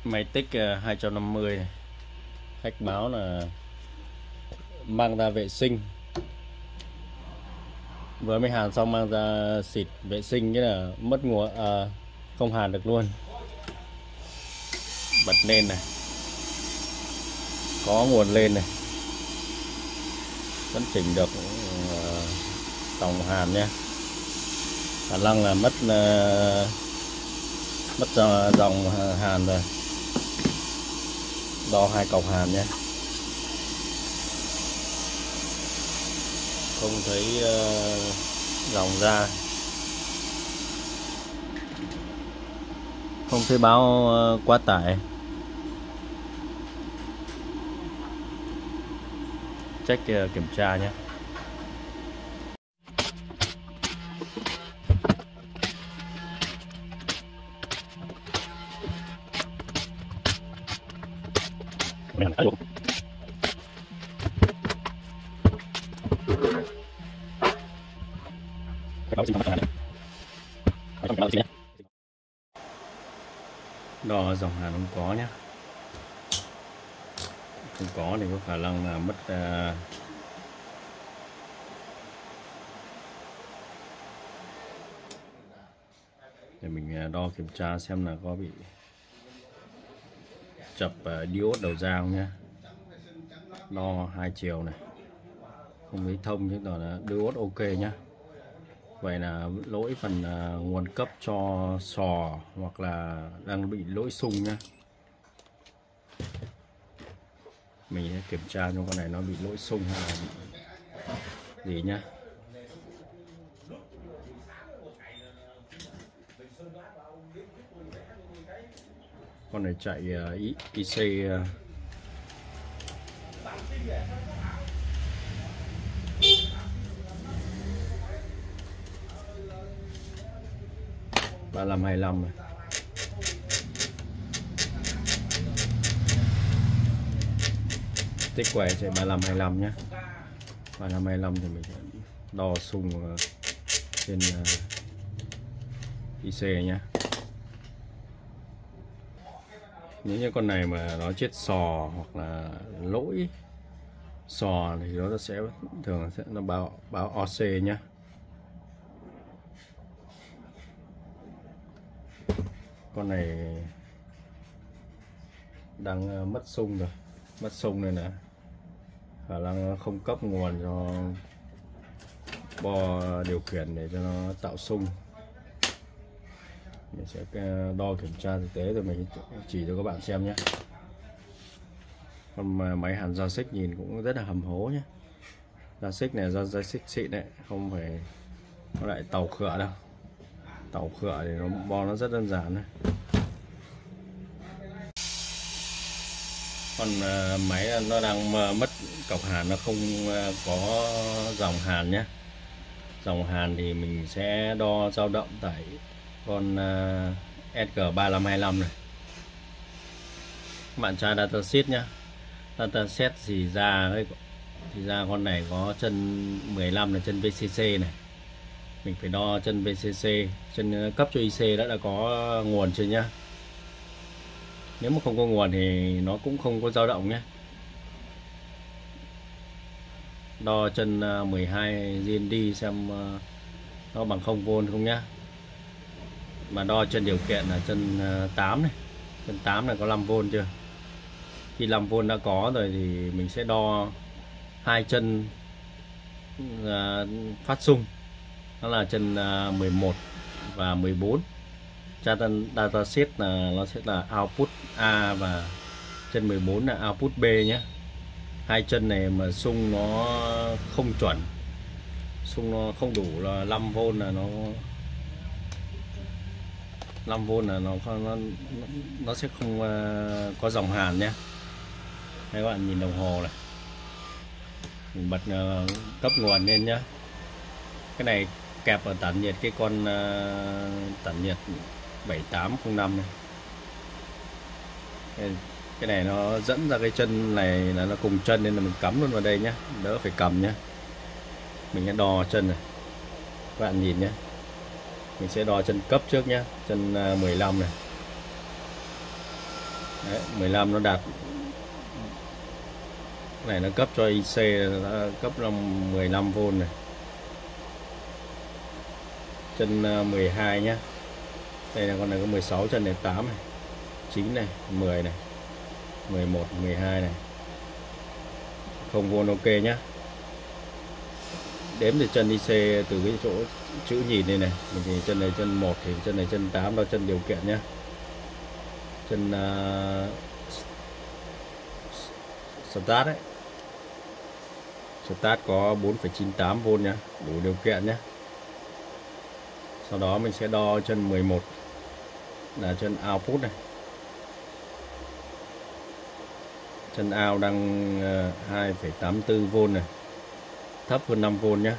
Máy tích 250 này. Khách báo là mang ra vệ sinh, vừa mới hàn xong mang ra xịt vệ sinh, cái là mất nguồn, không hàn được luôn. Bật lên này, có nguồn lên này, vẫn chỉnh được dòng hàn nha. Khả năng là mất dòng hàn rồi. Đo 2 cọc hàn nhé, không thấy dòng ra, không thấy báo quá tải. Check kiểm tra nhé. Đo dòng hàn không có nhé, không có thì có khả năng là mất để mình đo kiểm tra xem là có bị chập diode đầu ra không nhé. Đo 2 chiều này, không thấy thông chứ là diode ok nhá. Vậy là lỗi phần nguồn cấp cho sò hoặc là đang bị lỗi xung nhá. Mình sẽ kiểm tra trong con này nó bị lỗi xung hay là bị gì nhá. Con này chạy IC 3525 này. Tích quẻ chạy 3525 nhé. 3525 thì mình sẽ đo xung trên IC nhé. Nếu như con này mà nó chết sò hoặc là lỗi sò thì nó sẽ thường sẽ nó báo OC nhé. Con này đang mất xung rồi, mất xung nên là khả năng không cấp nguồn cho bo điều khiển để cho nó tạo xung. Mình sẽ đo kiểm tra thực tế rồi mình chỉ cho các bạn xem nhé. Con máy hàn dao xích nhìn cũng rất là hầm hố nhé. Dao xích này dao xích xịn đấy, không phải nó lại tàu khựa đâu. Tàu khựa thì nó bo nó rất đơn giản này. Còn máy nó đang mất cọc hàn, nó không có dòng hàn nhé. Dòng hàn thì mình sẽ đo dao động tại con SG3525 này. Các bạn tra datasheet nhé. Datasheet thì ra con này có chân 15 là chân VCC này. Mình phải đo chân VCC, chân cấp cho IC đã có nguồn chưa nhá. Nếu mà không có nguồn thì nó cũng không có dao động nhé. Đo chân 12 GND xem nó bằng 0V không nhá. Mà đo chân điều khiển là chân 8 này. Chân 8 này có 5V chưa. Khi 5V đã có rồi thì mình sẽ đo hai chân phát xung, đó là chân 11 và 14. Datasheet là nó sẽ là output A và chân 14 là output B nhé. Hai chân này mà xung nó không chuẩn, xung nó không đủ là 5V là nó sẽ không có dòng hàn nhé. Các bạn nhìn đồng hồ này, mình bật cấp nguồn lên nhé. Cái này kẹp ở tản nhiệt cái con tản nhiệt 7805 này. Cái này nó dẫn ra cái chân này là nó cùng chân nên là mình cắm luôn vào đây nhé, đỡ phải cầm nhé. Mình sẽ đo chân này, các bạn nhìn nhé. Mình sẽ đo chân cấp trước nhé, chân 15 này. Đấy, 15 nó đạt. Cái này nó cấp cho IC, nó cấp là 15V này. Chân 12 nhá. Đây là con này có 16 chân này, 8 này, 9 này, 10 này, 11, 12 này. 0V ok nhá. Đếm từ chân IC từ cái chỗ chữ nhìn đây này, mình thì chân này chân 1 thì chân này chân 8 đó, chân điều kiện nhá. Chân start đấy. Start có 4,98V nhá, đủ điều kiện nhé. Sau đó mình sẽ đo chân 11 là chân output này. Chân out đang 2,84V này, thấp hơn 5V nhé.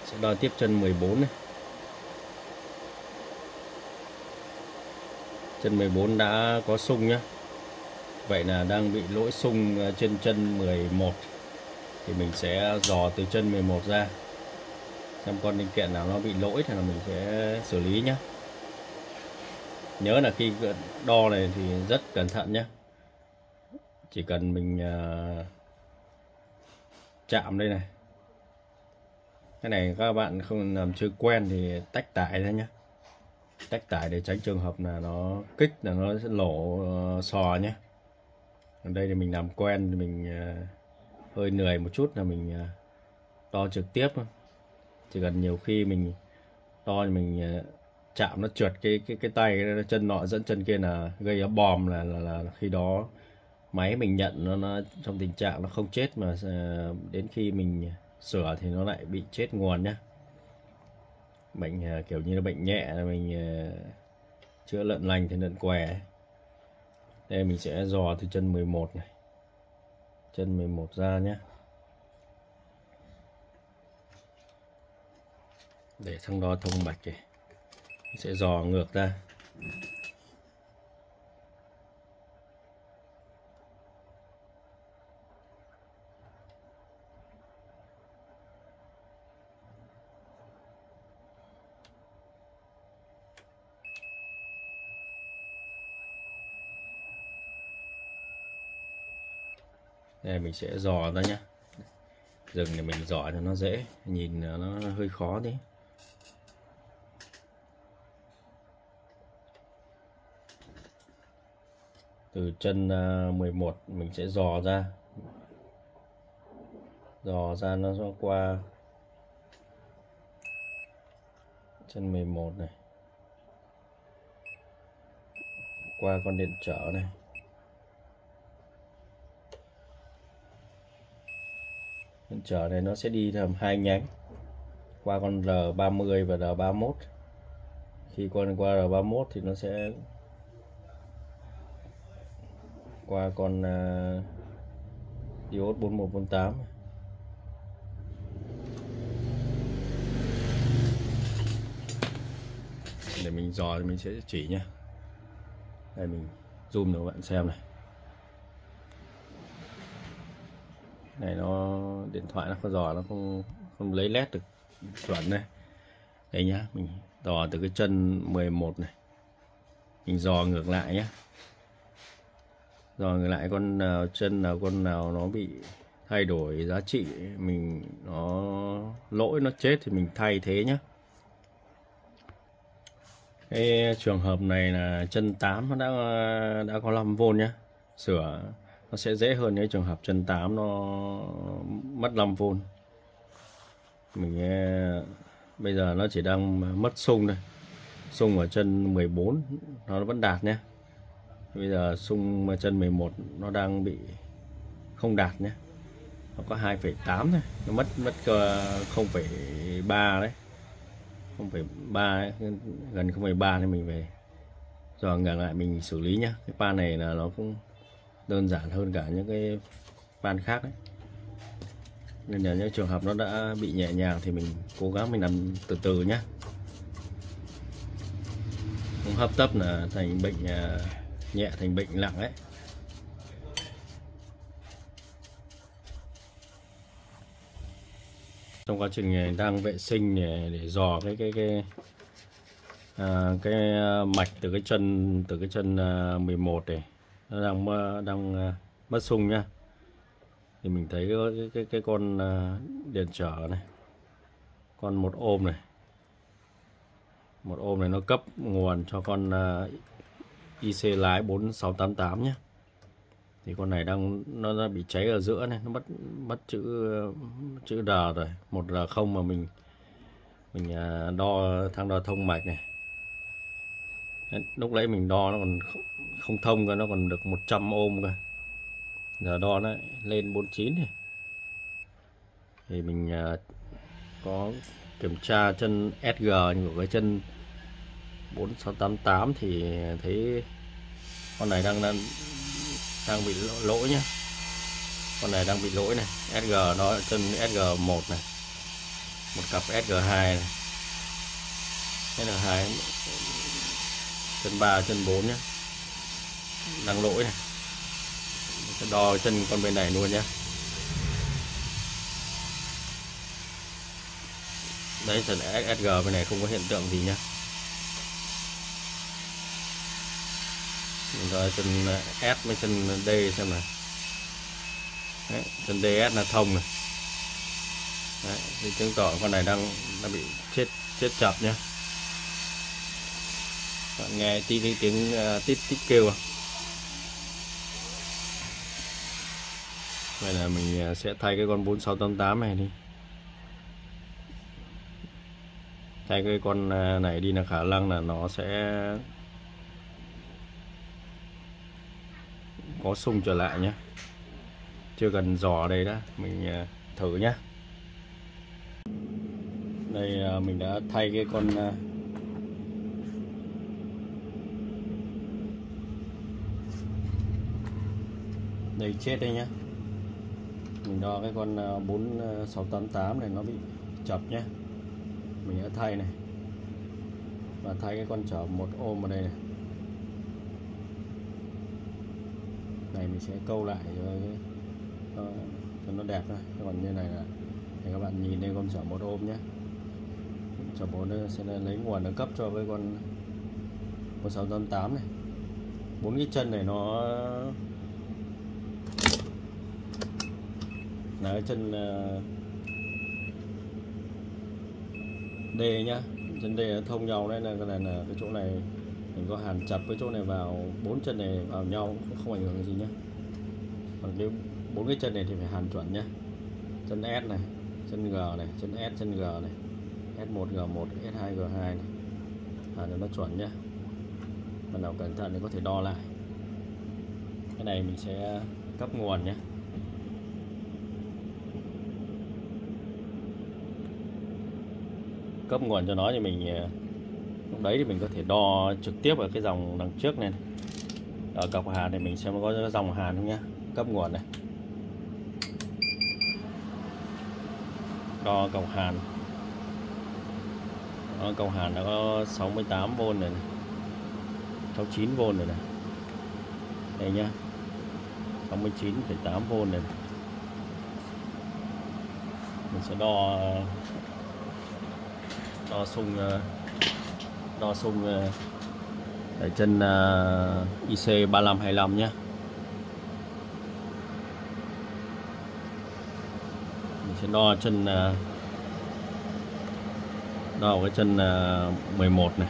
Sẽ đo tiếp chân 14 này. Chân 14 đã có xung nhé. Vậy là đang bị lỗi xung trên chân 11. Thì mình sẽ dò từ chân 11 ra, xem con linh kiện nào nó bị lỗi thì là mình sẽ xử lý nhé. Nhớ là khi đo này thì rất cẩn thận nhé. Chỉ cần mình chạm đây này, cái này các bạn không làm chưa quen thì tách tải ra nhé. Tách tải để tránh trường hợp là nó kích là nó sẽ lổ sò nhé. Ở đây thì mình làm quen thì mình hơi lười một chút là mình đo trực tiếp thôi. Chỉ cần nhiều khi mình đo thì mình chạm nó trượt cái tay, cái chân nọ dẫn chân kia là gây bòm, là khi đó máy mình nhận nó trong tình trạng nó không chết, mà đến khi mình sửa thì nó lại bị chết nguồn nhá. Bệnh kiểu như là bệnh nhẹ là mình chữa lợn lành thì lợn què. Đây mình sẽ dò từ chân 11 này, chân 11 ra nhé, để thang đo thông mạch này. Mình sẽ dò ngược ra. Đây mình sẽ dò ra nhé. Dừng để mình dò cho nó dễ, nhìn nó hơi khó tí. Từ chân 11 mình sẽ dò ra. Dò ra nó qua chân 11 này, qua con điện trở này, điện trở này nó sẽ đi thành hai nhánh, qua con R30 và R31. Khi qua R31 thì nó sẽ qua con diode 4148. Để mình dò thì mình sẽ chỉ nhé. Đây mình zoom cho các bạn xem này. Này nó điện thoại nó không dò, nó không lấy led được chuẩn này. Đây nhá, mình dò từ cái chân 11 này, mình dò ngược lại nhé. Dò ngược lại con nào, chân nào, con nào nó bị thay đổi giá trị, mình nó lỗi nó chết thì mình thay thế nhé. Cái trường hợp này là chân 8 nó đã có 5V nhé. Sửa nó sẽ dễ hơn cái trường hợp chân 8 nó mất 5V. Mình bây giờ nó chỉ đang mất xung đây. Xung ở chân 14 nó vẫn đạt nhé. Bây giờ xung mà chân 11 nó đang bị không đạt nhé. Nó có 2,8 thôi, nó mất 0,3 đấy. 0,3 ấy, gần 0,3 thì mình về rồi ngược lại mình xử lý nhé. Cái pan này là nó cũng đơn giản hơn cả những cái pan khác đấy, nên là những trường hợp nó đã bị nhẹ nhàng thì mình cố gắng mình làm từ từ nhé. Không hấp tấp là thành bệnh nhẹ thành bệnh nặng ấy. Trong quá trình đang vệ sinh để dò cái cái mạch từ cái chân 11 này nó đang mất xung nhá. Thì mình thấy cái con điện trở này, con 1 ohm này, 1 ohm này nó cấp nguồn cho con IC lái 4688 nhé. Thì con này nó bị cháy ở giữa này, nó mất chữ R rồi, 1R0 mà mình đo thang đo thông mạch này. Lúc nãy mình đo nó còn không thông cơ, nó còn được 100 ohm cơ. Giờ đo nó lên 49 này. Thì mình có kiểm tra chân SG của cái chân 4688 thì thấy con này đang bị lỗi nhá. Con này đang bị lỗi này. SG nó chân SG1 này, một cặp SG2 này, SG2 chân 3 chân 4 nhá, đang lỗi này. Sẽ đo chân con bên này luôn nhé. Đấy, chân SG bên này không có hiện tượng gì nhá. Mình đo chân S với chân D xem nào. Đấy, chân DS là thông này. Đấy, thì chứng tỏ con này đang bị chết chập nhá. Bạn nghe tiếng tít kêu à? Vậy là mình sẽ thay cái con 4688 này đi. Thay cái con này đi là khả năng là nó sẽ có xung trở lại nhé. Chưa cần dò đây đã, mình thử nhé. Đây mình đã thay cái con đây chết đây nhá. Mình đo cái con 4688 này nó bị chập nhé. Mình đã thay này, và thay cái con chở 1 ohm ở đây này. Này mình sẽ câu lại cho nó đẹp thôi. Còn như này là để các bạn nhìn đây, con chở 1 ohm nhé. Chở 4 sẽ lấy nguồn nó cấp cho với con 4688 này. 4 cái chân này nó là cái chân D nhá, chân D nó thông nhau đấy, là cái chỗ này mình có hàn chập với chỗ này vào, 4 chân này vào nhau không ảnh hưởng gì nhá. Còn cái 4 cái chân này thì phải hàn chuẩn nhá. Chân S này, chân G này, chân S, chân G này, S1 G1, S2 G2 này, hàn cho nó chuẩn nhá. Bạn nào cẩn thận thì có thể đo lại. Cái này mình sẽ cấp nguồn nhé. Cấp nguồn cho nó thì mình lúc đấy thì mình có thể đo trực tiếp ở cái dòng đằng trước này. Ở cọc hàn này mình xem có dòng hàn không nhá. Cấp nguồn này, đo cọc hàn. Đó, cọc hàn nó có 68V này, 69V này, đây nhá, 69,8V này. Mình sẽ đo xung ở chân IC 3525 nhé. Mình sẽ đo chân đo cái chân 11 này,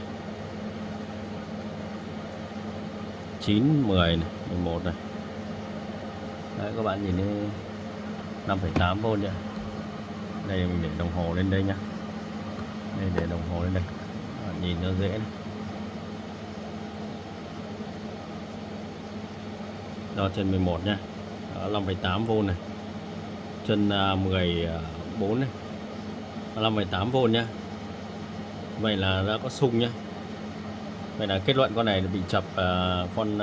9, 10 này, 11 này. Đấy, các bạn nhìn thấy 5,8V nhé. Đây mình để đồng hồ lên đây nhá. Đây, để đồng hồ lên đây, nhìn nó dễ này. Đo chân 11 nhá, 5,8V này. Chân 14 này, 5,8V nhá. Vậy là đã có xung nhá. Vậy là kết luận con này bị chập con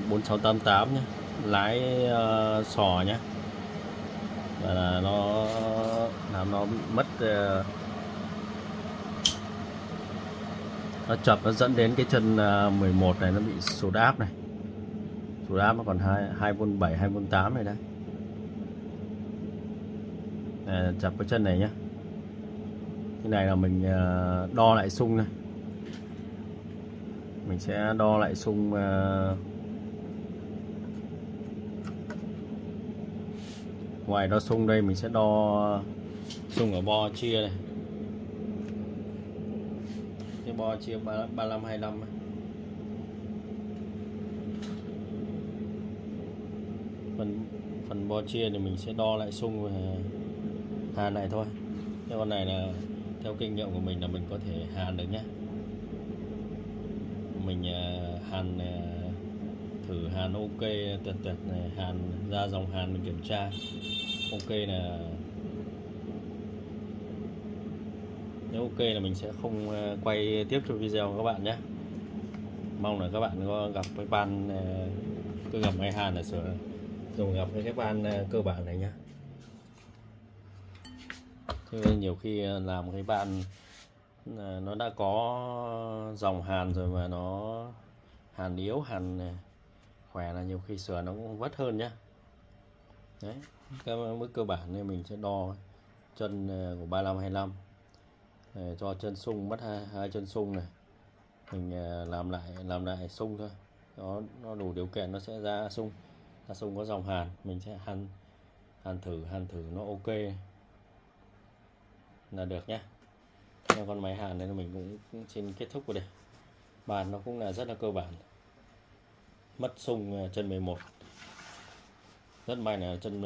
4688 nhá, lái sò nhá. Và là nó làm nó bị mất, nó chập, nó dẫn đến cái chân 11 này nó bị sụt áp này. Sụt áp nó còn 2V7, 2V8 này đấy. Chập cái chân này nhá. Cái này là mình đo lại xung này. Mình sẽ đo lại xung ngoài đo xung đây mình sẽ đo xung ở bo chia này, cái bo chia 35 25 ấy. Phần bo chia thì mình sẽ đo lại xung hàn này thôi. Cái con này là theo kinh nghiệm của mình là mình có thể hàn được nhé. Mình hàn thử hàn ok tuyệt này, hàn ra dòng hàn mình kiểm tra ok là nếu ok là mình sẽ không quay tiếp cho video các bạn nhé. Mong là các bạn có gặp cái van cứ gặp máy hàn là sửa dùng gặp cái van cơ bản này nhé. Thế nhiều khi làm cái van nó đã có dòng hàn rồi mà nó hàn yếu hàn khỏe là nhiều khi sửa nó cũng vất hơn nhá. Đấy, cái mức cơ bản này mình sẽ đo chân của 35 25 cho chân sung, mất hai chân sung này mình làm lại sung thôi, nó đủ điều kiện nó sẽ ra sung có dòng hàn, mình sẽ hàn thử nó ok là được nhé. Con máy hàn này mình cũng xin kết thúc rồi đây. Bàn nó cũng là rất là cơ bản, mất sung chân 11, rất may là chân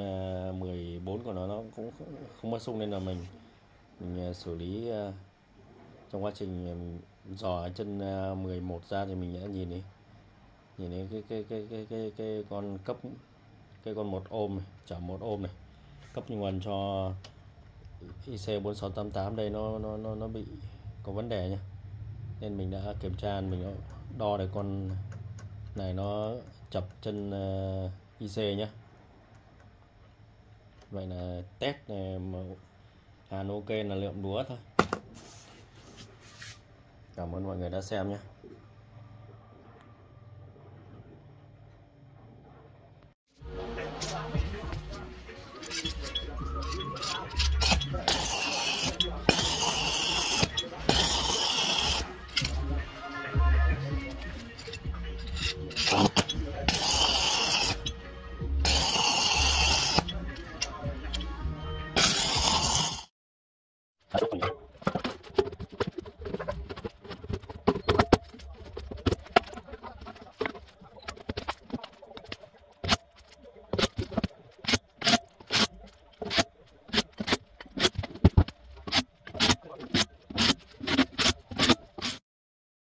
14 của nó cũng không mất sung nên là mình xử lý trong quá trình mình dò chân 11 ra thì mình đã nhìn thấy cái con cấp cái con 1 ohm này, chở 1 ohm này, cấp nguồn cho IC4688 đây nó bị có vấn đề nhá, nên mình đã kiểm tra, mình đo được con này nó chập chân IC nhé. Vậy là test này mà hàn ok là lượm đúa thôi. Cảm ơn mọi người đã xem nhé.